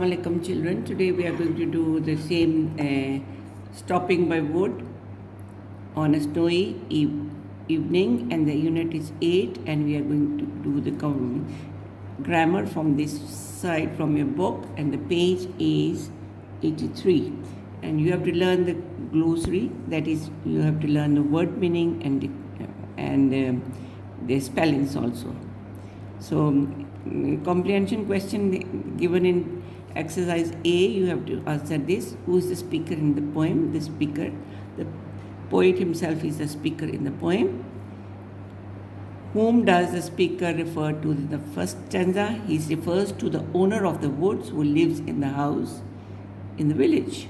Assalamu alaikum children. Today we are going to do the same stopping by wood on a snowy evening, and the unit is 8, and we are going to do the grammar from this side from your book, and the page is 83, and you have to learn the glossary, that is you have to learn the word meaning and the spellings also. So comprehension question given in exercise A, you have to answer this. Who is the speaker in the poem? The speaker. The poet himself is the speaker in the poem. Whom does the speaker refer to in the first stanza? He refers to the owner of the woods who lives in the house in the village.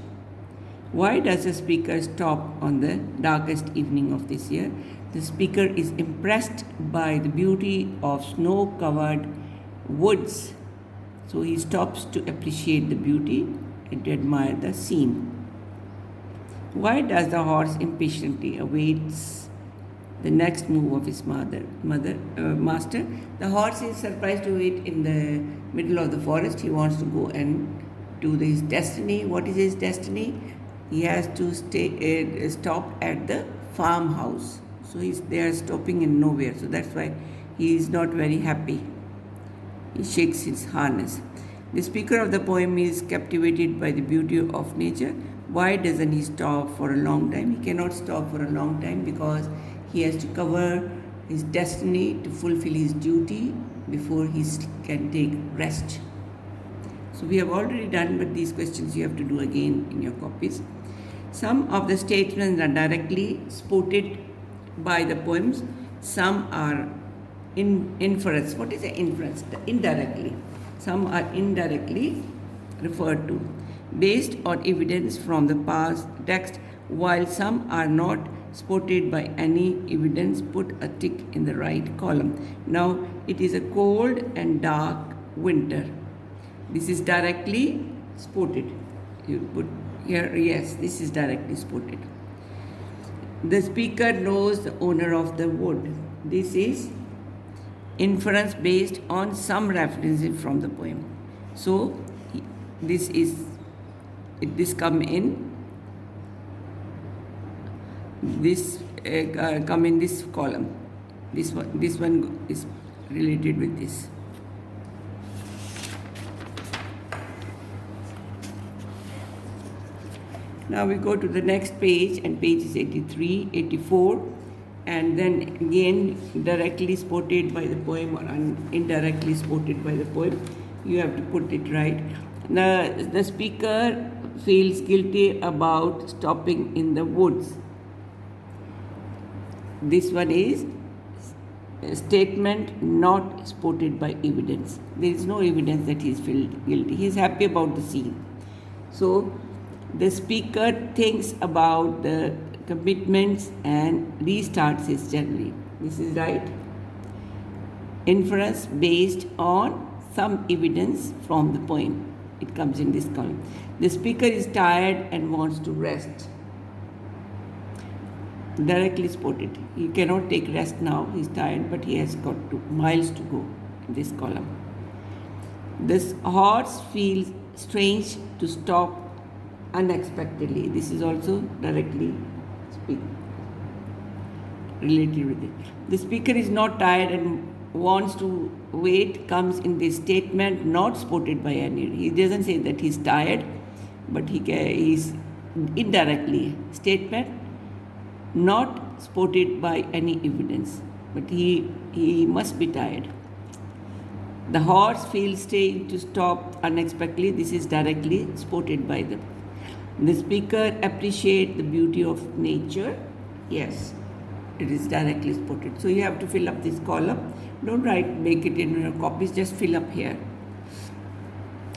Why does the speaker stop on the darkest evening of this year? The speaker is impressed by the beauty of snow-covered woods. So he stops to appreciate the beauty and to admire the scene. Why does the horse impatiently awaits the next move of his master? The horse is surprised to wait in the middle of the forest. He wants to go and do his destiny. What is his destiny? He has to stop at the farmhouse. So they are stopping in nowhere. So that's why he is not very happy. He shakes his harness. The speaker of the poem is captivated by the beauty of nature. Why doesn't he stop for a long time? He cannot stop for a long time because he has to cover his destiny to fulfill his duty before he can take rest. So we have already done, but these questions you have to do again in your copies. Some of the statements are directly spotted by the poems. Some are inference. What is the inference? Indirectly. Some are indirectly referred to based on evidence from the past text, while some are not spotted by any evidence. Put a tick in the right column. Now it is a cold and dark winter. This is directly spotted. You put here, yes, this is directly spotted. The speaker knows the owner of the wood. This is inference based on some references from the poem. So this come in this come in this column. This one is related with this. Now we go to the next page, and page is 83, 84, and then again directly spotted by the poem or indirectly spotted by the poem. You have to put it right. The speaker feels guilty about stopping in the woods. This one is a statement not spotted by evidence. There is no evidence that he is felt guilty. He is happy about the scene. So the speaker thinks about the commitments and restarts his journey. This is right. Inference based on some evidence from the poem. It comes in this column. The speaker is tired and wants to rest. Directly spotted. He cannot take rest now. He is tired, but he has got miles to go in this column. This horse feels strange to stop unexpectedly. This is also directly related with it. The speaker is not tired and wants to wait comes in this statement not spotted by any. He doesn't say that he's tired, but he's indirectly statement not spotted by any evidence, but he must be tired. The horse feels strange to stop unexpectedly. This is directly spotted by them. The speaker appreciates the beauty of nature. Yes, it is directly spotted. So you have to fill up this column. Don't make it in your copies, just fill up here.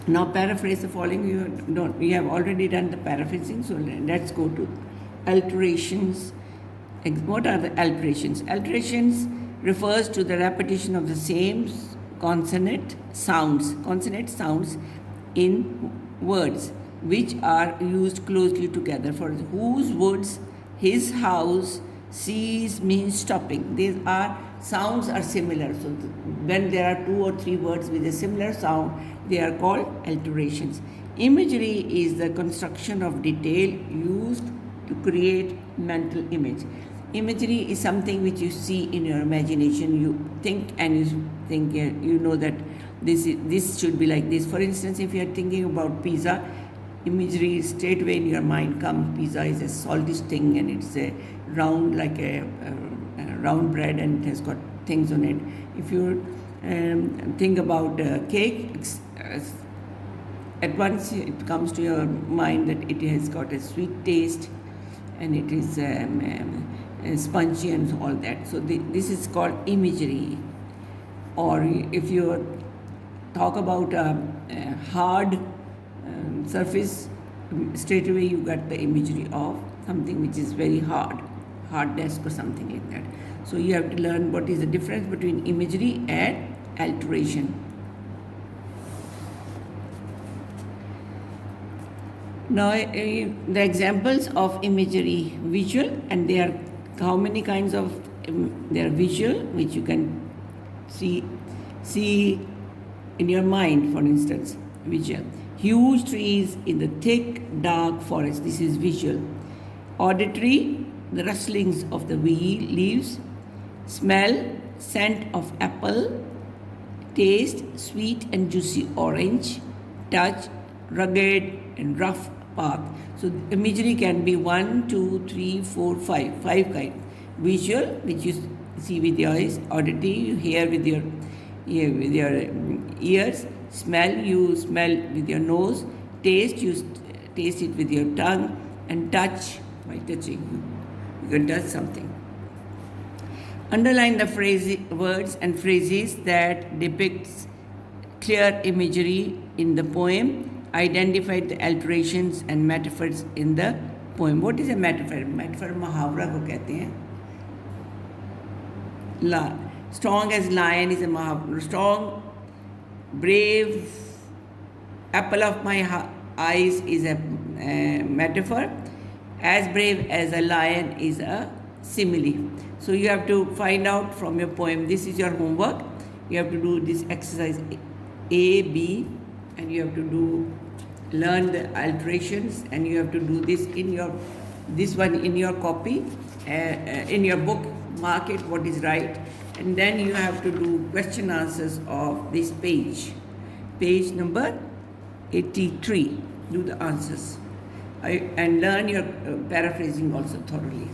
Now paraphrase the following. We have already done the paraphrasing, so let's go to alterations. What are the alterations? Alterations refers to the repetition of the same consonant sounds in words which are used closely together. For whose woods, his house, cease means stopping. These are sounds are similar. So when there are two or three words with a similar sound, they are called alterations. Imagery is the construction of detail used to create mental image. Imagery is something which you see in your imagination. You think and you think, you know that this should be like this. For instance, if you are thinking about pizza, imagery straight away in your mind comes. Pizza is a saltish thing and it's a round, like a round bread, and it has got things on it. If you think about cake, at once it comes to your mind that it has got a sweet taste and it is spongy and all that. So this is called imagery. Or if you talk about a hard surface, straight away you got the imagery of something which is very hard desk or something like that. So you have to learn what is the difference between imagery and alteration. Now the examples of imagery: visual, and there are how many kinds of there are visual, which you can see in your mind. For instance, visual: huge trees in the thick dark forest. This is visual. Auditory: the rustlings of the leaves. Smell: scent of apple. Taste: sweet and juicy orange. Touch: rugged and rough path. So imagery can be 1, 2, 3, 4, 5. 5 kinds. Visual, which you see with your eyes. Auditory, you hear with your ears. Smell, you smell with your nose. Taste, you taste it with your tongue. And touch, by touching, you can touch something. Underline the words and phrases that depicts clear imagery in the poem. Identify the alterations and metaphors in the poem. What is a metaphor? Metaphor मुहावरा को कहते हैं. Strong as lion is a muhavara. Strong, brave, apple of my eyes is a metaphor. As brave as a lion is a simile. So you have to find out from your poem. This is your homework. You have to do this exercise A, B, and you have to learn the alterations, and you have to do this in your copy, in your book. Mark it what is right, and then you have to do question answers of this page number 83. Do the answers and learn your paraphrasing also thoroughly.